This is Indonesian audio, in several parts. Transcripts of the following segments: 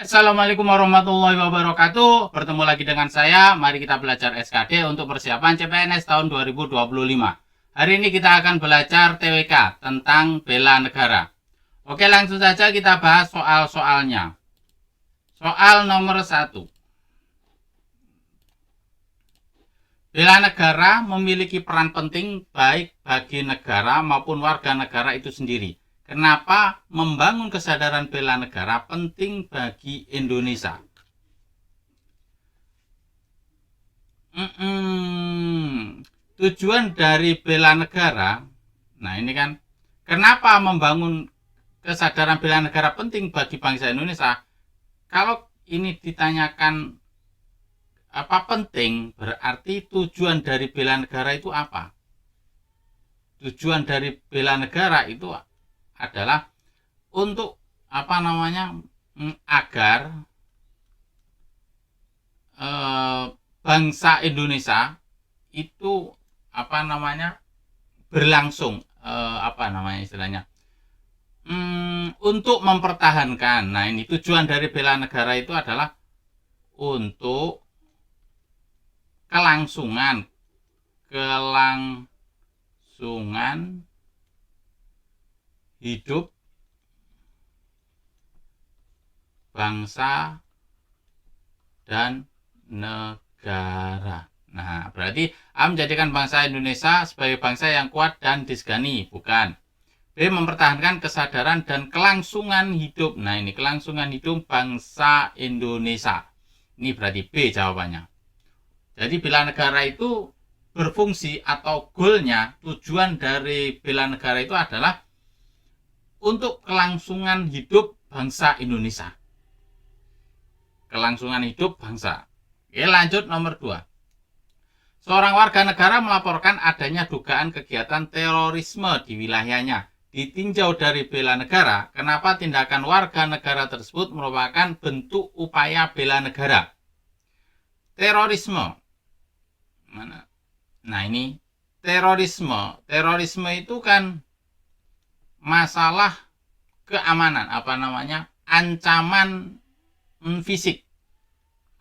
Assalamualaikum warahmatullahi wabarakatuh. Bertemu lagi dengan saya. Mari kita belajar SKD untuk persiapan CPNS tahun 2025. Hari ini kita akan belajar TWK tentang bela negara. Oke, langsung saja kita bahas soal-soalnya. Soal nomor 1. Bela negara memiliki peran penting baik bagi negara maupun warga negara itu sendiri. Kenapa membangun kesadaran bela negara penting bagi Indonesia? Tujuan dari bela negara, nah ini kan, kenapa membangun kesadaran bela negara penting bagi bangsa Indonesia? Kalau ini ditanyakan apa penting, berarti tujuan dari bela negara itu apa? Tujuan dari bela negara itu adalah untuk agar bangsa Indonesia itu berlangsung, istilahnya, untuk mempertahankan. Nah, ini tujuan dari bela negara itu adalah untuk kelangsungan hidup bangsa dan negara. Nah, berarti A menjadikan bangsa Indonesia sebagai bangsa yang kuat dan disegani, bukan. B mempertahankan kesadaran dan kelangsungan hidup. Nah, ini kelangsungan hidup bangsa Indonesia. Ini berarti B jawabannya. Jadi bela negara itu berfungsi atau goalnya, tujuan dari bela negara itu adalah untuk kelangsungan hidup bangsa Indonesia. Kelangsungan hidup bangsa. Oke, lanjut nomor 2. Seorang warga negara melaporkan adanya dugaan kegiatan terorisme di wilayahnya. Ditinjau dari bela negara, kenapa tindakan warga negara tersebut merupakan bentuk upaya bela negara? Terorisme. Mana? Nah, ini terorisme. Terorisme itu kan masalah keamanan, ancaman fisik.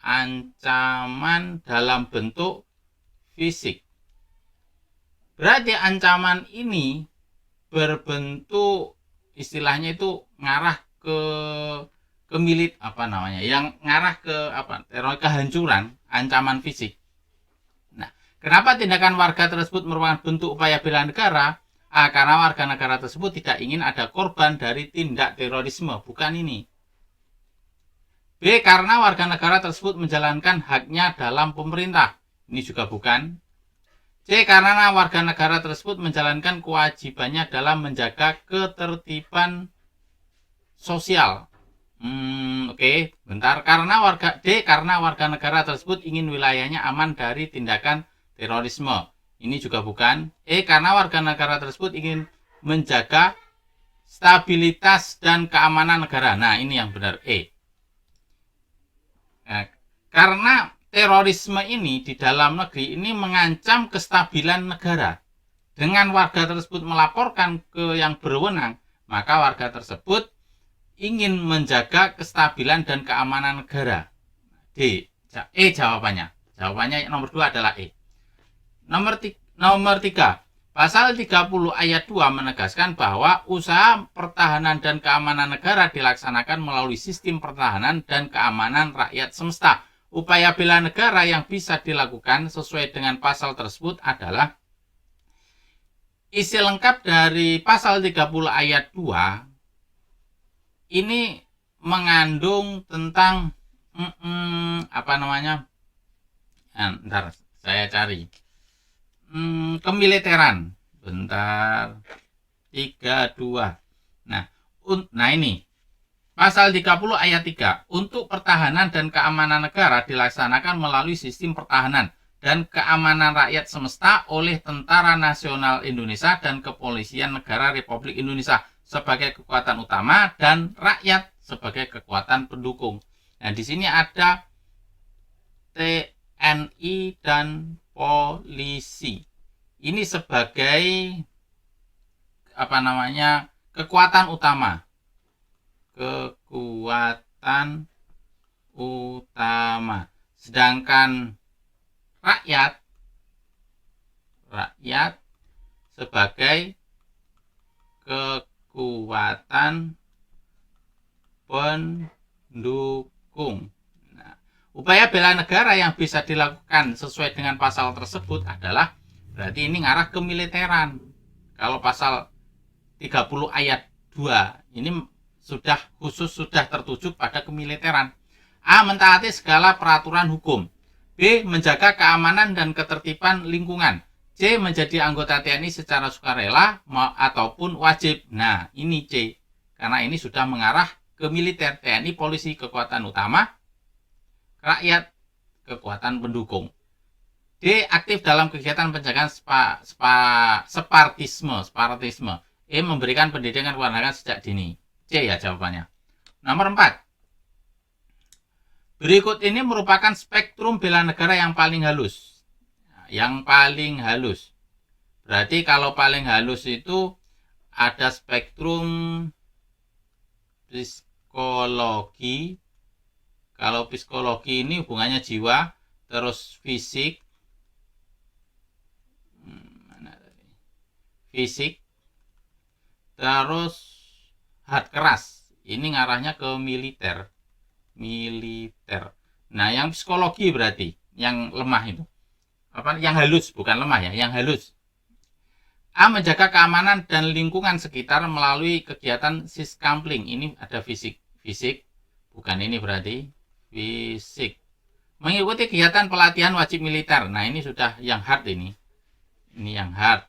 Ancaman dalam bentuk fisik. Berarti ancaman ini berbentuk, istilahnya itu ngarah ke yang ngarah ke kehancuran, ancaman fisik. Nah, kenapa tindakan warga tersebut merupakan bentuk upaya bela negara? Karena warga negara tersebut tidak ingin ada korban dari tindak terorisme, bukan ini. B. Karena warga negara tersebut menjalankan haknya dalam pemerintah. Ini juga bukan. C. Karena warga negara tersebut menjalankan kewajibannya dalam menjaga ketertiban sosial. Oke, bentar. Karena warga negara tersebut ingin wilayahnya aman dari tindakan terorisme. Ini juga bukan. Karena warga negara tersebut ingin menjaga stabilitas dan keamanan negara. Nah, ini yang benar, E. Karena terorisme ini di dalam negeri ini mengancam kestabilan negara. Dengan warga tersebut melaporkan ke yang berwenang, maka warga tersebut ingin menjaga kestabilan dan keamanan negara. D. Jawabannya. Jawabannya nomor 2 adalah E. Nomor 3. Pasal 30 ayat 2 menegaskan bahwa usaha pertahanan dan keamanan negara dilaksanakan melalui sistem pertahanan dan keamanan rakyat semesta. Upaya bela negara yang bisa dilakukan sesuai dengan pasal tersebut adalah, isi lengkap dari pasal 30 ayat 2 ini mengandung tentang ntar saya cari. Kemiliteran. Bentar. 32. Nah ini. Pasal 30 ayat 3. Untuk pertahanan dan keamanan negara dilaksanakan melalui sistem pertahanan dan keamanan rakyat semesta oleh Tentara Nasional Indonesia dan Kepolisian Negara Republik Indonesia sebagai kekuatan utama dan rakyat sebagai kekuatan pendukung. Nah, di sini ada TNI dan polisi. Ini sebagai kekuatan utama. Kekuatan utama. Sedangkan rakyat sebagai kekuatan pendukung. Nah, upaya bela negara yang bisa dilakukan sesuai dengan pasal tersebut adalah berarti ini ngarah ke militeran. Kalau pasal 30 ayat 2 ini sudah tertuju pada kemiliteran. A. Mentaati segala peraturan hukum. B. Menjaga keamanan dan ketertiban lingkungan. C. Menjadi anggota TNI secara sukarela ataupun wajib. Nah, ini C. Karena ini sudah mengarah ke militer. TNI, polisi, kekuatan utama. Rakyat, kekuatan pendukung. D. Aktif dalam kegiatan penjagaan separatisme. E. Memberikan pendidikan kewarganegaraan sejak dini. C ya jawabannya. Nomor 4. Berikut ini merupakan spektrum bela negara yang paling halus. Berarti kalau paling halus itu ada spektrum psikologi. Kalau psikologi ini hubungannya jiwa, terus fisik, terus hard keras. Ini ngarahnya ke militer. Nah, yang psikologi berarti yang lemah itu. Yang halus, bukan lemah ya, yang halus. A. Menjaga keamanan dan lingkungan sekitar melalui kegiatan siskampling. Ini ada fisik, bukan ini berarti fisik. Mengikuti kegiatan pelatihan wajib militer. Nah, ini sudah yang hard ini. Ini yang hard.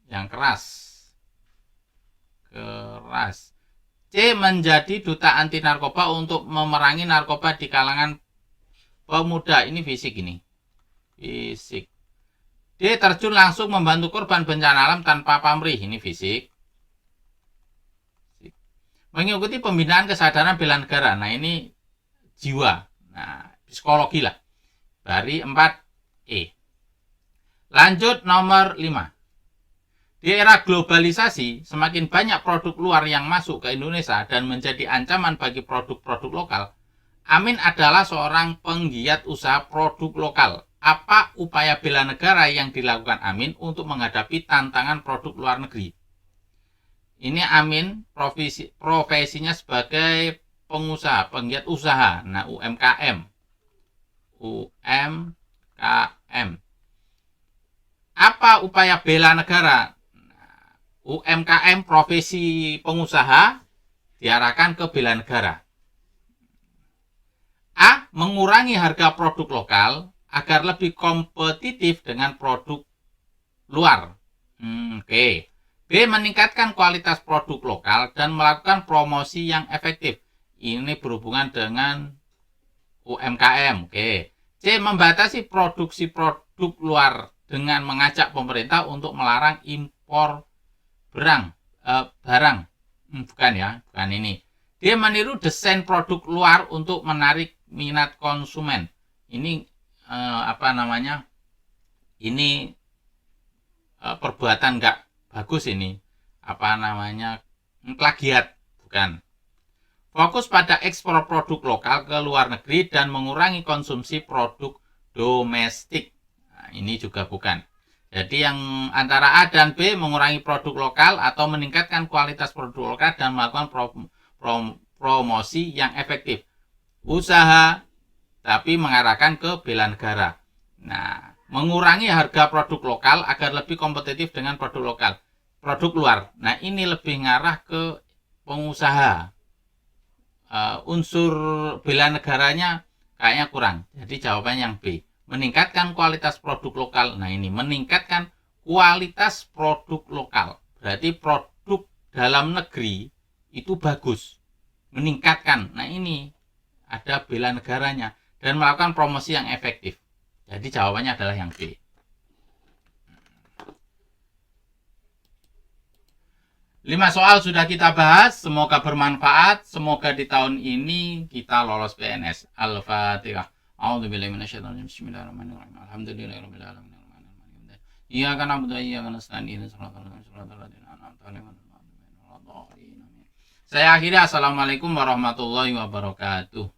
Yang keras. C. Menjadi duta anti narkoba untuk memerangi narkoba di kalangan pemuda. Ini fisik ini. Fisik. D. Terjun langsung membantu korban bencana alam tanpa pamrih. Ini fisik. Mengikuti pembinaan kesadaran bela negara. Nah, ini jiwa. Nah, psikologi lah. Dari 4E. Lanjut nomor 5. Di era globalisasi, semakin banyak produk luar yang masuk ke Indonesia dan menjadi ancaman bagi produk-produk lokal. Amin adalah seorang penggiat usaha produk lokal. Apa upaya bela negara yang dilakukan Amin untuk menghadapi tantangan produk luar negeri? Ini Amin profesinya sebagai pengusaha, penggiat usaha. Nah, UMKM. Apa upaya bela negara? UMKM profesi pengusaha diarahkan ke bela negara. A. Mengurangi harga produk lokal agar lebih kompetitif dengan produk luar. Oke. B. Meningkatkan kualitas produk lokal dan melakukan promosi yang efektif. Ini berhubungan dengan UMKM. Oke. C. Membatasi produksi produk luar dengan mengajak pemerintah untuk melarang impor barang. Bukan ini. Dia meniru desain produk luar untuk menarik minat konsumen. Ini ini perbuatan nggak bagus ini. Plagiat, bukan. Fokus pada ekspor produk lokal ke luar negeri dan mengurangi konsumsi produk domestik. Nah, ini juga bukan. Jadi yang antara A dan B, mengurangi produk lokal atau meningkatkan kualitas produk lokal dan melakukan promosi yang efektif. Usaha tapi mengarahkan ke bela negara. Nah, mengurangi harga produk lokal agar lebih kompetitif dengan produk lokal. Produk luar. Nah, ini lebih ngarah ke pengusaha. Unsur bela negaranya kayaknya kurang. Jadi jawabannya yang B. Meningkatkan kualitas produk lokal. Nah, ini meningkatkan kualitas produk lokal. Berarti produk dalam negeri itu bagus. Meningkatkan. Nah, ini ada bela negaranya dan melakukan promosi yang efektif. Jadi jawabannya adalah yang B. 5 soal sudah kita bahas, semoga bermanfaat, semoga di tahun ini kita lolos PNS. Al-Fatihah. A'udzubillahi minasyaitonir rajim. Bismillahirrahmanirrahim. Alhamdulillahirabbil alamin. Iyyaka na'budu wa iyyaka nasta'in. Saya akhiri. Assalamualaikum warahmatullahi wabarakatuh.